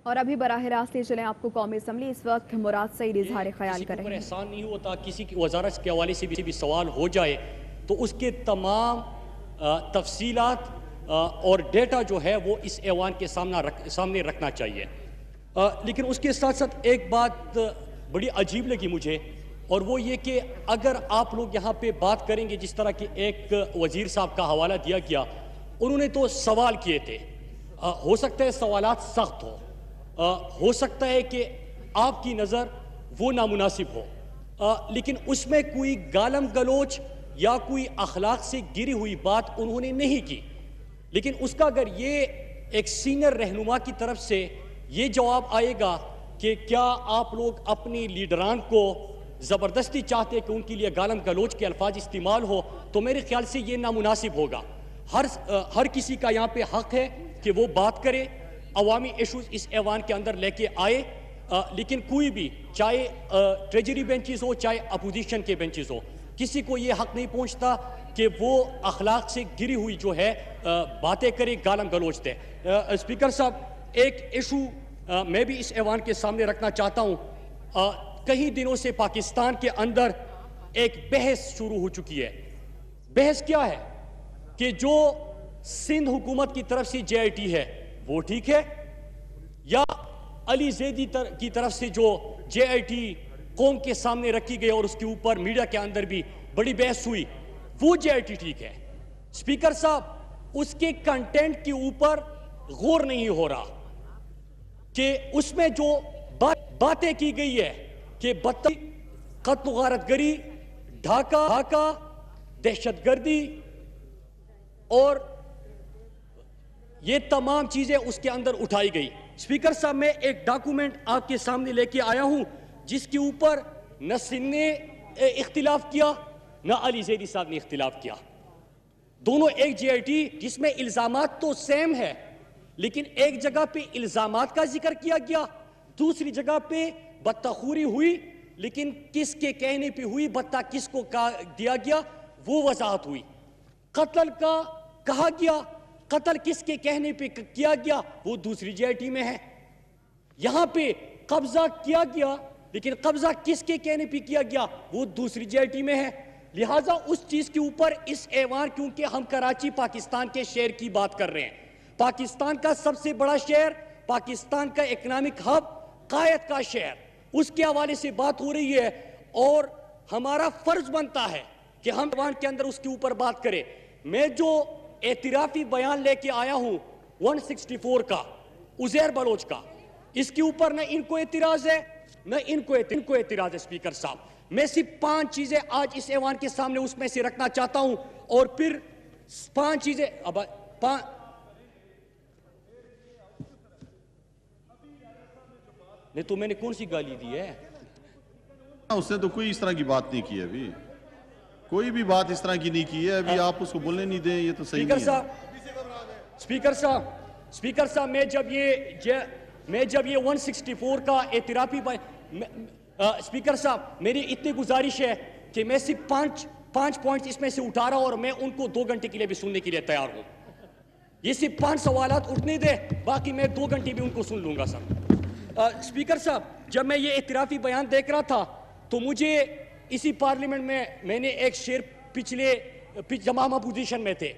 اور ابھی براہ راست لے چلیں آپ کو قومی اسمبلی، اس وقت مراد سعید اظہار خیال کر رہے ہیں۔ احسان نہیں ہوتا کسی کی وزارت کے حوالے سے بھی سوال ہو جائے تو اس کے تمام تفصیلات اور ڈیٹا جو ہے وہ اس ایوان کے سامنے رکھنا چاہیے۔ لیکن اس کے ساتھ ساتھ ایک بات بڑی عجیب لگی مجھے، اور وہ یہ کہ اگر آپ لوگ یہاں پہ بات کریں گے جس طرح کہ ایک وزیر صاحب کا حوالہ دیا گیا، انہوں نے تو سوال کیے تھے، ہو سکتا ہے سوالات سخت ہو سکتا ہے کہ آپ کی نظر وہ نامناسب ہو، لیکن اس میں کوئی گالم گلوچ یا کوئی اخلاق سے گری ہوئی بات انہوں نے نہیں کی۔ لیکن اس کا اگر یہ ایک سینئر رہنما کی طرف سے یہ جواب آئے گا کہ کیا آپ لوگ اپنی لیڈران کو زبردستی چاہتے کہ ان کے لیے گالم گلوچ کے الفاظ استعمال ہو، تو میرے خیال سے یہ نامناسب ہوگا۔ ہر کسی کا یہاں پہ حق ہے کہ وہ بات کرے، عوامی ایشوز اس ایوان کے اندر لے کے آئے، لیکن کوئی بھی چاہے ٹریجری بینچز ہو چاہے اپوزیشن کے بینچز ہو، کسی کو یہ حق نہیں پہنچتا کہ وہ اخلاق سے گری ہوئی جو ہے باتیں کرے، گالم گلوچ دے۔ اسپیکر صاحب، ایک ایشو میں بھی اس ایوان کے سامنے رکھنا چاہتا ہوں۔ کئی دنوں سے پاکستان کے اندر ایک بحث شروع ہو چکی ہے۔ بحث کیا ہے کہ جو سندھ حکومت کی طرف سے جے آئی ٹی ہے وہ ٹھیک ہے، یا علی زیدی کی طرف سے جو جے آئی ٹی قوم کے سامنے رکھی گئی اور اس کے اوپر میڈیا کے اندر بھی بڑی بحث ہوئی، وہ جے آئی ٹی ٹھیک ہے۔ اسپیکر صاحب، اس کے کنٹینٹ کے اوپر غور نہیں ہو رہا کہ اس میں جو باتیں کی گئی ہے کہ قتل و غارت گری، ڈھاکہ، دہشت گردی اور یہ تمام چیزیں اس کے اندر اٹھائی گئی۔ اسپیکر صاحب، میں ایک ڈاکومنٹ آپ کے سامنے لے کے آیا ہوں جس کے اوپر نہ سندھ نے اختلاف کیا نہ علی زیدی صاحب نے اختلاف کیا، دونوں ایک جے آئی ٹی جس میں الزامات تو سیم ہے، لیکن ایک جگہ پہ الزامات کا ذکر کیا گیا، دوسری جگہ پہ بطخوری ہوئی، لیکن کس کے کہنے پہ ہوئی، بطہ کس کو دیا گیا وہ وضاحت ہوئی۔ قتل کا کہا گیا، قتل کس کے کہنے پہ کیا گیا وہ دوسری جے آئی ٹی میں ہے۔ یہاں پہ قبضہ کیا گیا، لیکن قبضہ کس کے کہنے پہ کیا گیا وہ دوسری جے آئی ٹی میں ہے۔ لہٰذا اس چیز کے اوپر اس ایوان، کیونکہ ہم کراچی پاکستان کے شہر کی بات کر رہے ہیں، پاکستان کا سب سے بڑا شہر، پاکستان کا اکنامک ہب، قائد کا شہر، اس کے حوالے سے بات ہو رہی ہے، اور ہمارا فرض بنتا ہے کہ ہم ایوان کے اندر اس کے اوپر بات کریں۔ میں جو اعترافی بیان لے کے آیا ہوں 164 کا، عزیر بلوچ کا، اس کے اوپر نہ ان کو اعتراض ہے نہ ان کو اعتراض ہے۔ اسپیکر صاحب، میں صرف 5 چیزیں آج اس ایوان کے سامنے اس میں سے رکھنا چاہتا ہوں، اور پھر 5 چیزیں نہیں تو میں نے کون سی گالی دی ہے؟ اس نے تو کوئی اس طرح کی بات نہیں کی ہے، ابھی کوئی بھی بات اس طرح کی نہیں کی ہے، ابھی آپ اس کو بولنے نہیں دیں، یہ تو صحیح نہیں ہے۔ اسپیکر صاحب، میں جب یہ 164 کا اعترافی اسپیکر صاحب، میری اتنی گزارش ہے کہ میں صرف 5 پوائنٹس اس میں سے اٹھا رہا ہوں، اور میں ان کو 2 گھنٹے کے لیے بھی سننے کے لیے تیار ہوں۔ یہ صرف 5 سوالات اٹھنے دے، باقی میں 2 گھنٹے بھی ان کو سن لوں گا سر۔ اسپیکر صاحب، جب میں یہ اعترافی بیان دیکھ رہا تھا تو مجھے اسی پارلیمنٹ میں نے ایک شعر جب ہم اپوزیشن میں تھے،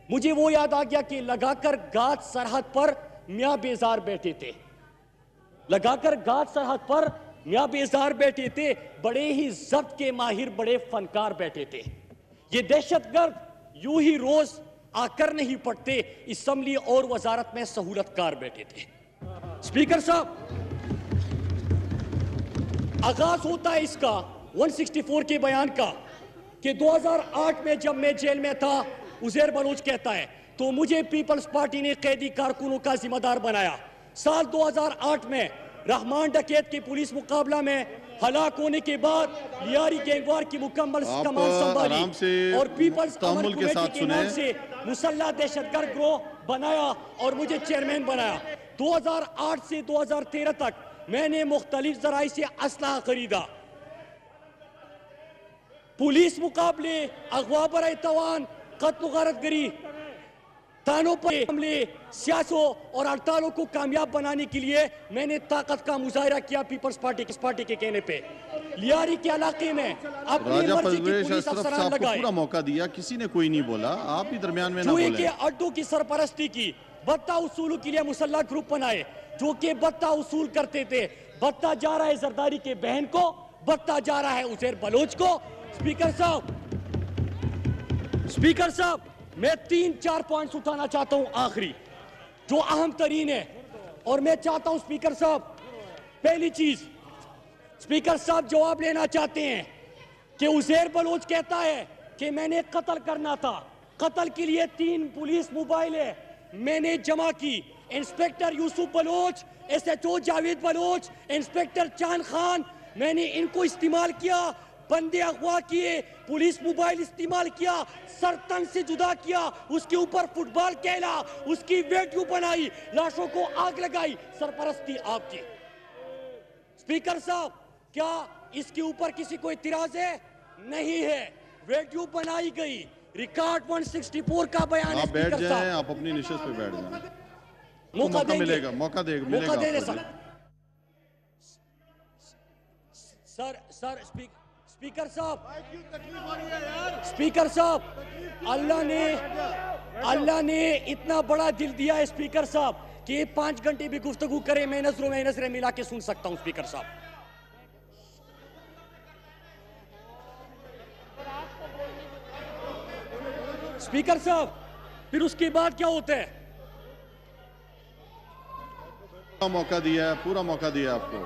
مجھے وہ یاد آ گیا کہ لگا کر گاد سرحد پر میاں بیزار بیٹھے تھے، لگا کر گاد سرحد پر میاں بیزار بیٹھے تھے، بڑے ہی ضبط کے ماہر بڑے فنکار بیٹھے تھے، یہ دہشت گرد یوں ہی روز آ کر نہیں پڑتے، اسمبلی اور وزارت میں سہولت کار بیٹھے تھے۔ اسپیکر صاحب، آغاز ہوتا ہے اس کا 164 کے بیان کا کہ 2008 میں جب میں جیل میں تھا، عزیر بلوچ کہتا ہے، تو مجھے پیپلز پارٹی نے قیدی کارکنوں کا ذمہ دار بنایا۔ سال 2008 میں رحمان ڈکیت کے پولیس مقابلہ میں ہلاک ہونے کے بعد لیاری گینگوار کی مکمل کمان سنبھالی اور پیپلز امر کمیٹی کے نام سے مسلح دہشت گرد گروہ بنایا اور مجھے چیئرمین بنایا۔ 2008 سے 2013 تک میں نے مختلف ذرائع سے اسلحہ خریدا، پولیس مقابلے، اغوا برائے توان، قتل و غارت گری۔ थानों पर हमले, सियासों और हड़तालों को कामयाब बनाने के लिए मैंने ताकत का मुजाहरा किया पीपल्स पार्टी के कहने पे। लियारी के इलाके में अपनी राजा मर्जी की परवेश पुलिस अशरफ अफसरान साहब को लगाए, पूरा मौका दिया, किसी ने कोई नहीं बोला, आप भी दरमियान में ना जुए के बोलें। अड्डों की सरपरस्ती की, बत्ता उसूलों के लिए मुसल्लह ग्रुप बनाए जो कि बत्ता उसूल करते थे। बत्ता जा रहा है जरदारी के बहन को, बत्ता जा रहा है उज़ैर बलोच को। स्पीकर साहब मैं 3-4 पॉइंट्स उठाना चाहता हूं आखिरी, जो अहम तरीन है। और मैं चाहता हूं स्पीकर साहब, पहली चीज स्पीकर साहब जवाब लेना चाहते हैं कि उज़ैर बलोच कहता है कि मैंने कत्ल करना था, कत्ल के लिए 3 पुलिस मोबाइल है मैंने जमा की। Inspector Yusuf Baloch, SHO Javed Baloch, inspector Chand Khan, मैंने इनको इस्तेमाल किया, बंदे अगवा किए, पुलिस मोबाइल इस्तेमाल किया, सरतन से जुदा किया, उसके ऊपर फुटबॉल खेला, उसकी वीडियो बनाई, लाशों को आग लगाई, सरपरस्ती आपकी। स्पीकर साहब क्या इसके ऊपर किसी को इतराज है? नहीं है। वीडियो बनाई गई, रिकॉर्ड 164 का बयान है। आप बैठ स्पीकर जाएं, साहब आप अपनी निशस्त पे बैठ जाएं, मौका मिलेगा, मौका मिलेगा देने आपको। सर स्पीकर साहब अल्लाह ने इतना बड़ा दिल दिया है स्पीकर साहब कि 5 घंटे भी गुफ्तगू करे मैं नजरें मिला के सुन सकता हूं। स्पीकर साहब फिर उसके बाद क्या होता है? मौका दिया है, पूरा मौका दिया आपको।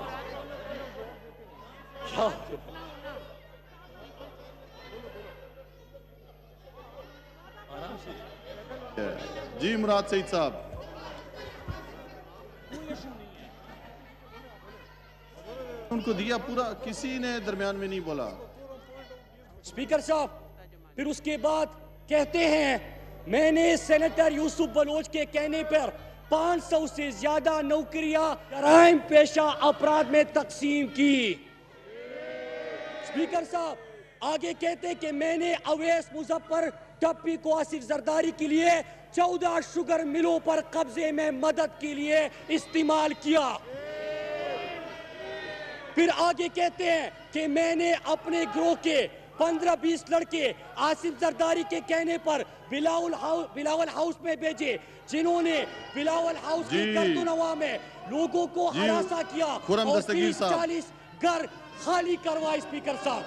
जी मुराद सईद साहब, उनको दिया पूरा, किसी ने दरमियान में नहीं बोला। स्पीकर साहब फिर उसके बाद कहते हैं मैंने सेनेटर यूसुफ बलोच के कहने पर 500 से ज्यादा नौकरियां जराइम पेशा अपराध में तकसीम की। स्पीकर साहब आगे कहते कि मैंने अवैस मुजफ्फर टप्पी को आसिफ जरदारी के लिए 14 शुगर मिलों पर कब्जे में मदद के लिए इस्तेमाल किया। फिर आगे कहते हैं कि मैंने अपने गिरोह के 15-20 लड़के आसिफ जरदारी के कहने पर बिलावल हाउस में भेजे, जिन्होंने बिलावल हाउस की गर्दनवा में लोगों को हरासा किया और 30-40 घर खाली करवाए। स्पीकर साहब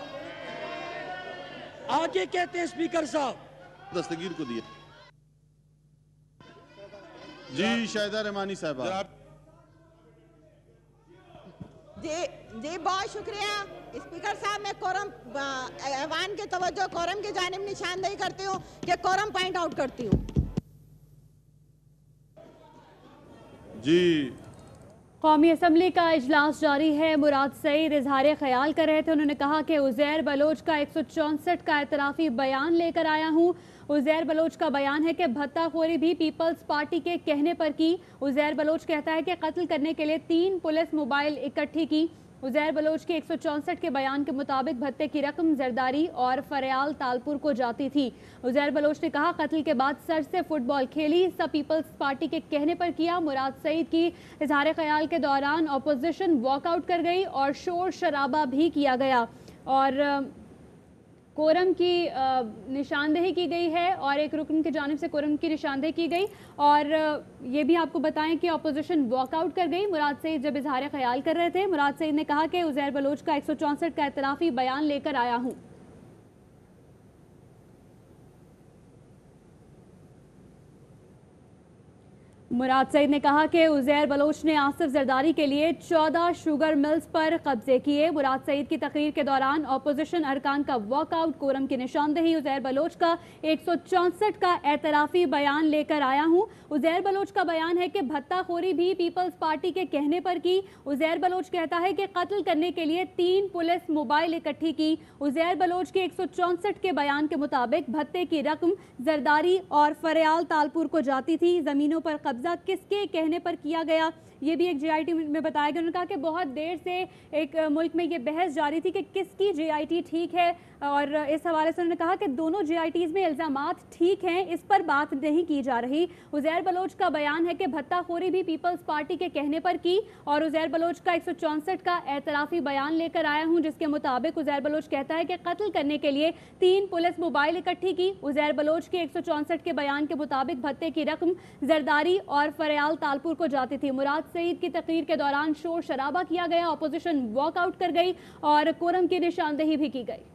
आगे कहते हैं स्पीकर साहब दस्तगीर को दिया। जी शाहिदा रहमानी साहब, जी बहुत शुक्रिया स्पीकर साहब। मैं कोरम ऐवान के तवज्जो कोरम की जानिब निशानदेही करती हूँ कि कोरम पॉइंट आउट करती हूँ। जी कौमी असम्बली का इजलास जारी है। मुराद सईद इजहार ख्याल कर रहे थे। उन्होंने कहा कि उज़ैर बलोच का 164 का एतराफ़ी बयान लेकर आया हूँ। उज़ैर बलोच का बयान है कि भत्ताखोरी भी पीपल्स पार्टी के कहने पर की। उज़ैर बलोच कहता है कि कत्ल करने के लिए 3 पुलिस मोबाइल इकट्ठी की। उज़ैर बलोच के 164 के बयान के मुताबिक भत्ते की रकम जरदारी और फरयाल तालपुर को जाती थी। उज़ैर बलोच ने कहा कत्ल के बाद सर से फुटबॉल खेली, सब पीपल्स पार्टी के कहने पर किया। मुराद सईद की इजहार ख्याल के दौरान अपोजिशन वॉकआउट कर गई और शोर शराबा भी किया गया और कोरम की निशानदेही की गई है और एक रुकन की जानिब से कोरम की निशानदेही की गई। और ये भी आपको बताएं कि अपोजिशन वॉकआउट कर गई। मुराद सईद जब इजहार ख्याल कर रहे थे, मुराद सईद ने कहा कि उज़ैर बलोच का 164 का एतराफ़ी बयान लेकर आया हूँ। मुराद सईद ने कहा कि उज़ैर बलोच ने आसिफ जरदारी के लिए 14 शुगर मिल्स पर कब्जे किए। मुराद सईद की तकरीर के दौरान अपोजिशन अरकान का वॉकआउट, कोरम की निशानदेही। उज़ैर बलोच का 164 का एतराफ़ी बयान लेकर आया हूँ। उज़ैर बलोच का बयान है कि भत्ताखोरी भी पीपल्स पार्टी के कहने पर की। उज़ैर बलोच कहता है कि कत्ल करने के लिए 3 पुलिस मोबाइल इकट्ठी की। उज़ैर बलोच के 164 के बयान के मुताबिक भत्ते की रकम जरदारी और फरयाल तालपुर को जाती थी। ज़मीनों पर कब्जा किसके कहने पर किया गया, ये भी एक JIT में बताया गया। उन्होंने कहा कि बहुत देर से एक मुल्क में ये बहस जारी थी कि किसकी JIT ठीक है, और इस हवाले से उन्होंने कहा कि दोनों JITs में इल्ज़ामात ठीक हैं, इस पर बात नहीं की जा रही। उज़ैर बलोच का बयान है कि भत्ताखोरी भी पीपल्स पार्टी के कहने पर की, और उज़ैर बलोच का 164 का एतराफ़ी बयान लेकर आया हूं, जिसके मुताबिक उज़ैर बलोच कहता है कि कत्ल करने के लिए 3 पुलिस मोबाइल इकट्ठी की। उज़ैर बलोच के 164 के बयान के मुताबिक भत्ते की रकम जरदारी और फरयाल तालपुर को जाती थी। मुराद सईद की तकरीर के दौरान शोर शराबा किया गया, अपोजिशन वॉकआउट कर गई और कोरम की निशानदेही भी की गई।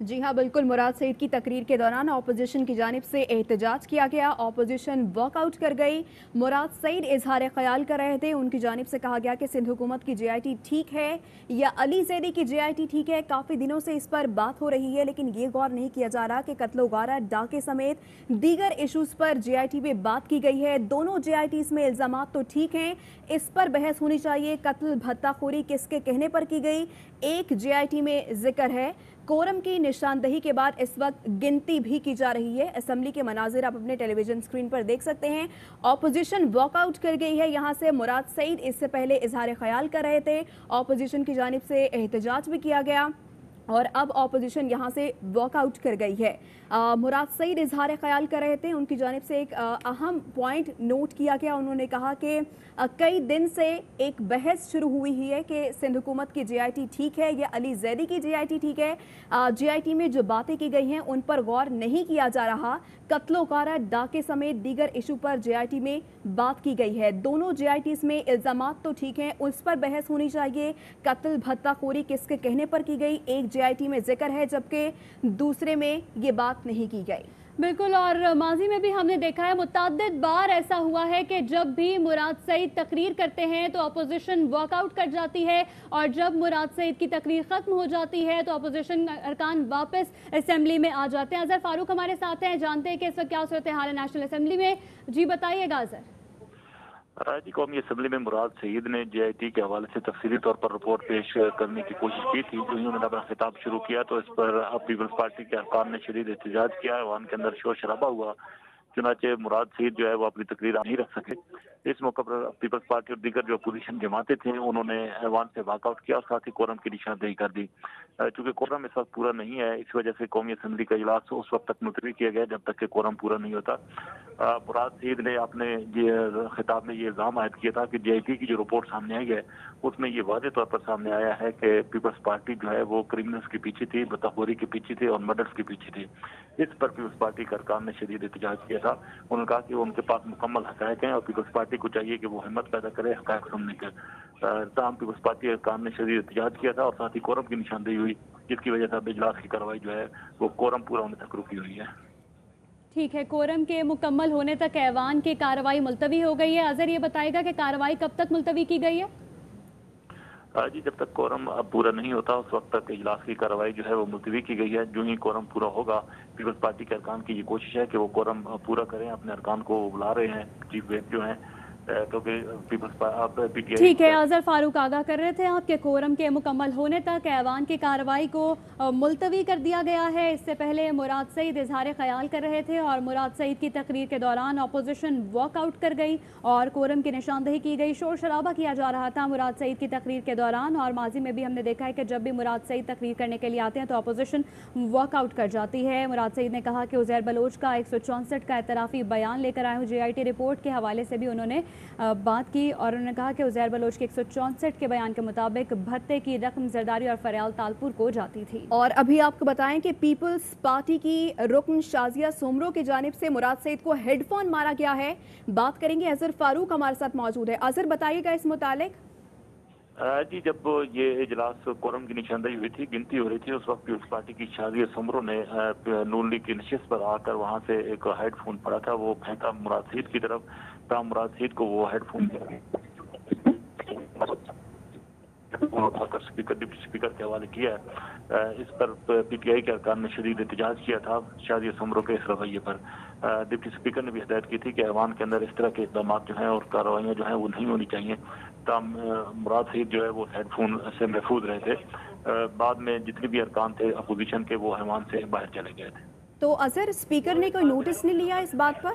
जी हाँ, बिल्कुल। मुराद सईद की तकरीर के दौरान अपोजिशन की जानिब से एहतजाज किया गया, अपोजिशन वॉकआउट कर गई। मुराद सईद इजहार ख्याल कर रहे थे, उनकी जानिब से कहा गया कि सिंध हुकूमत की JIT ठीक है या अली ज़ैदी की JIT ठीक है। काफ़ी दिनों से इस पर बात हो रही है, लेकिन ये गौर नहीं किया जा रहा कि कत्ल गारा, डाके समेत दीगर इशूज़ पर JIT में बात की गई है। दोनों JITs में इल्ज़ामात तो ठीक हैं, इस पर बहस होनी चाहिए। कत्ल भत्ताखोरी किसके कहने पर की गई, एक JIT में जिक्र है। कोरम की निशानदही के बाद इस वक्त गिनती भी की जा रही है। असेंबली के मनाजिर आप अपने टेलीविजन स्क्रीन पर देख सकते हैं। ऑपोजिशन वॉकआउट कर गई है यहाँ से। मुराद सईद इससे पहले इजहार ख्याल कर रहे थे, ऑपोजिशन की जानिब से एहतजाज भी किया गया और अब ऑपोजिशन यहाँ से वॉकआउट कर गई है। मुराद सईद इजहार ख्याल कर रहे थे, उनकी जानिब से एक अहम पॉइंट नोट किया गया। उन्होंने कहा कि कई दिन से एक बहस शुरू हुई है कि सिंध हुकूमत की JIT ठीक है या अली ज़ैदी की JIT ठीक है। JIT में जो बातें की गई हैं उन पर गौर नहीं किया जा रहा। कत्लो गारा, डाके समेत दीगर इशू पर JIT में बात की गई है। दोनों JITs में इल्ज़ामात तो ठीक हैं, उस पर बहस होनी चाहिए। कत्ल भत्ताखोरी किसके कहने पर की गई, एक JIT में जिक्र है जबकि दूसरे में ये बात नहीं की गई। बिल्कुल, और माजी में भी हमने देखा है मुतअद्दिद बार ऐसा हुआ है कि जब भी मुराद सईद तकरीर करते हैं तो अपोजिशन वॉकआउट कर जाती है, और जब मुराद सईद की तकरीर ख़त्म हो जाती है तो अपोजिशन अरकान वापस असेंबली में आ जाते हैं। अज़हर फारूक हमारे साथ हैं, जानते हैं कि इस वक्त क्या सूरत हाल है नेशनल असेंबली में। जी बताइएगा अज़हर। जी, कौमी असम्बली में मुराद सईद ने JIT के हवाले से तफसीली तौर पर रिपोर्ट पेश करने की कोशिश की थी। जो उन्होंने अपना खिताब शुरू किया तो इस पर पीपल्स पार्टी के अरकान ने शदीद एहतजाज किया, ऐवान के अंदर शोर शराबा हुआ। चुनाचे मुराद सईद जो है वो अपनी तकरीर नहीं रख सके। इस मौके पर पीपल्स पार्टी और दीगर जो अपोजिशन जमातें थे उन्होंने ऐवान से वॉकआउट किया और साथ ही कोरम की निशानदेही कर दी। चूंकि कोरम इस वक्त पूरा नहीं है, इस वजह से कौमी असम्बली का इजलास उस वक्त तक मुलतवी किया गया जब तक कि कोरम पूरा नहीं होता। मुराद सईद ने अपने ये खिताब में ये इल्ज़ाम आयद किया था कि JIT की जो रिपोर्ट सामने आई है उसमें ये वाज़ेह तौर पर सामने आया है कि पीपल्स पार्टी जो है वो क्रिमिनल्स के पीछे थी, भत्ताखोरी के पीछे थी और मर्डर्स के पीछे थी। इस पर पीपल्स पार्टी के अरकान ने शदीद एहतजाज किया था। उन्होंने कहा कि उनके पास मुकम्मल हक़ाइक़ हैं और पीपल्स पार्टी को चाहिए कि वो हिम्मत पैदा करे हक़ाइक़ सुनने के। तमाम पीपल्स पार्टी के अरकान ने शदीद एहतजाज किया था और साथ ही कोरम की निशानदेही हुई, जिसकी वजह से अब इजलास की कार्रवाई जो है वो कोरम पूरा होने तक रुकी हुई है। ठीक है, कोरम के मुकम्मल होने तक ऐवान की कार्रवाई मुलतवी हो गई है। अज़हर ये बताएगा कि कार्रवाई कब तक मुलतवी की गई है? जी, जब तक कोरम अब पूरा नहीं होता उस वक्त तक इजलास की कार्रवाई जो है वो मुलतवी की गई है। जो ही कोरम पूरा होगा, पीपल्स पार्टी के अरकान की ये कोशिश है कि वो कोरम पूरा करें। अपने अरकान को बुला रहे हैं, चीफ व्हिप जो हैं, क्योंकि PTI। ठीक है, अज़हर फारूक आगाह कर रहे थे आपके कोरम के मुकम्मल होने तक ऐवान की कार्रवाई को मुलतवी कर दिया गया है। इससे पहले मुराद सईद इजहार ख्याल कर रहे थे और मुराद सईद की तकरीर के दौरान अपोजिशन वॉकआउट कर गई और कोरम की निशानदेही की गई। शोर शराबा किया जा रहा था मुराद सईद की तकरीर के दौरान, और माजी में भी हमने देखा है कि जब भी मुराद सईद तकरीर करने के लिए आते हैं तो अपोजिशन वॉकआउट कर जाती है। मुराद सईद ने कहा कि उज़ैर बलोच का 164 का एतराफ़ी बयान लेकर आए हूँ। JIT रिपोर्ट के हवाले से भी उन्होंने बात की और उन्होंने कहा कि उज़ैर बलोच के 164 के बयान के मुताबिक भत्ते की रकम जरदारी और फरयाल तालपुर को जाती थी। और अभी आपको बताएं कि पीपल्स पार्टी की रुकन शाजिया सोमरो की जानिब से मुराद सईद को हेडफोन मारा गया है। बात करेंगे, अज़हर फारूक हमारे साथ मौजूद है। अज़हर बताइएगा इस मुतालिक। जी, जब ये इजलास कोरम की निशानदेही हुई थी, गिनती हो रही थी, उस वक्त पीपल्स पार्टी की शाजिया सोमरो ने नून लीग की नशिस्त पर आकर वहाँ से एक हेडफोन पड़ा था, वो फेंका मुराद सईद की तरफ। मुराद सईद को वो हेडफोन उठाकर डिप्टी स्पीकर के हवाले किया है। इस पर PTI के अरकान ने शदीद एहतजाज किया था शाजिया सोमरो के इस रवैये पर। डिप्टी स्पीकर ने भी हिदायत की थी कि ऐवान के अंदर इस तरह के इक़दाम जो हैं और कार्रवाइयाँ जो हैं वो नहीं होनी चाहिए। मुराद सईद जो है वो हेडफोन से महफूज रहे थे। बाद में जितने भी अरकान थे अपोजिशन के वो ऐवान से बाहर चले गए थे। तो अज़हर, स्पीकर ने कोई नोटिस नहीं लिया इस बात पर?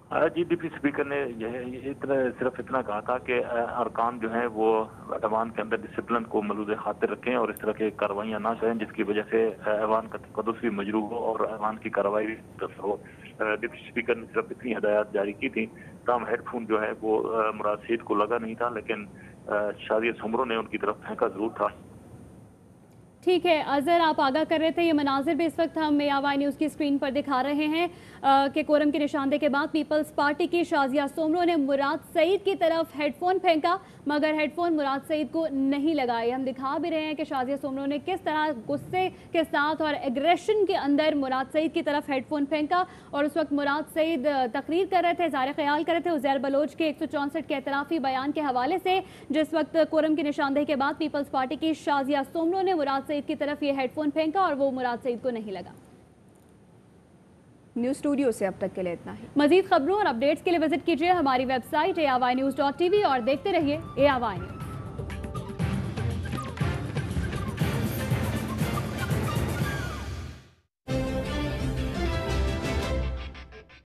जी, डिप्टी स्पीकर ने सिर्फ इतना कहा था कि अरकान जो हैं वो ऐवान के अंदर डिसिप्लिन को मलूज़ खातिर रखें और इस तरह की कार्रवाइयाँ ना करें जिसकी वजह से ऐवान का तक़द्दुस भी मजरूह हो और ऐवान की कार्रवाई भी हो। डिप्टी स्पीकर ने सिर्फ इतनी हिदायत जारी की थी। तमाम हेडफोन जो है वो मुराद सईद को लगा नहीं था, लेकिन शादिया सुमरो ने उनकी तरफ फेंका जरूर था। ठीक है अजहर, आप आगाह कर रहे थे, ये मनाजिर भी इस वक्त हम AY न्यूज़ की स्क्रीन पर दिखा रहे हैं कि कोरम की निशानदेही के बाद पीपल्स पार्टी की शाजिया सोमरो ने मुराद सईद की तरफ हेडफोन फेंका, मगर हेडफोन मुराद सईद को नहीं लगाए। हम दिखा भी रहे हैं कि शाजिया सोमरो ने किस तरह गुस्से के साथ और एग्रेशन के अंदर मुराद सईद की तरफ हेडफोन फेंका। और उस वक्त मुराद सईद तकरीर कर रहे थे, इज़हार ख्याल कर रहे थे उज़ैर बलोच के 164 के एतराफ़ी बयान के हवाले से, जिस वक्त कोरम की निशानदेही के बाद पीपल्स पार्टी की शाजिया सोमरो ने मुराद सईद की तरफ ये हेडफोन फेंका और वो मुराद सईद को नहीं लगा। न्यूज़ स्टूडियो से अब तक के लिए इतना ही। मजीद खबरों और अपडेट्स के लिए विजिट कीजिए हमारी वेबसाइट ARYnews.tv और देखते रहिए ARY न्यूज़।